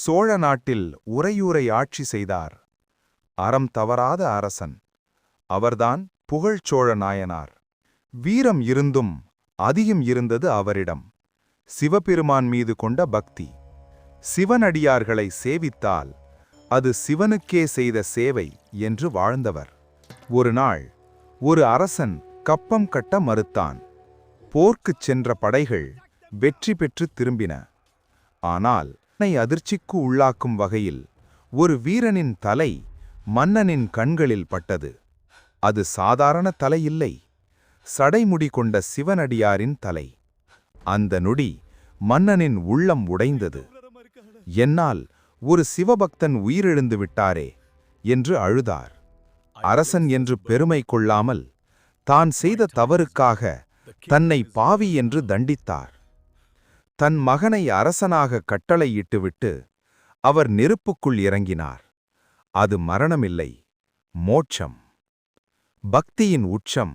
சோழ நாட்டில் உறையூரை ஆட்சி செய்தார். அறம் தவறாத அரசன். அவர்தான் புகழ்ச்சோழ நாயனார். வீரம் இருந்தும் அதிகம் இருந்தது அவரிடம். சிவபெருமான் மீது கொண்ட பக்தி. சிவனடியார்களை சேவித்தால் அது சிவனுக்கே செய்த சேவை என்று வாழ்ந்தவர். ஒரு நாள் ஒரு அரசன் கப்பம் கட்ட மறுத்தான். போர்க்குச் சென்ற படைகள் வெற்றி பெற்று திரும்பின. ஆனால் அதிர்ச்சிக்கு உள்ளாக்கும் வகையில் ஒரு வீரனின் தலை மன்னனின் கண்களில் பட்டது. அது சாதாரண தலை இல்லை, சடைமுடி கொண்ட சிவனடியாரின் தலை. அந்த நொடி மன்னனின் உள்ளம் உடைந்தது. என்னால் ஒரு சிவபக்தன் உயிரிழந்து விட்டாரே என்று அழுதார். அரசன் என்று பெருமை கொள்ளாமல் தான் செய்த தவறுக்காக தன்னை பாவி என்று தண்டித்தார். தன் மகனை அரசனாக கட்டளையிட்டுவிட்டு அவர் நெருப்புக்குள் இறங்கினார். அது மரணமில்லை, மோட்சம். பக்தியின் உச்சம்.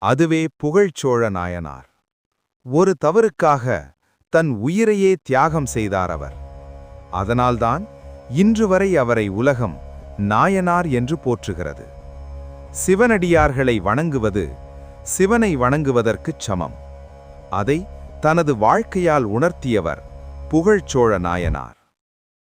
அதுவே புகழ்ச்சோழ நாயனார். ஒரு தவறுக்காக தன் உயிரையே தியாகம் செய்தார் அவர். அதனால்தான் இன்று வரை அவரை உலகம் நாயனார் என்று போற்றுகிறது. சிவனடியார்களை வணங்குவது சிவனை வணங்குவதற்குச் சமம். அதை தனது வாழ்க்கையால் உணர்த்தியவர் புகழ்ச்சோழ நாயனார்.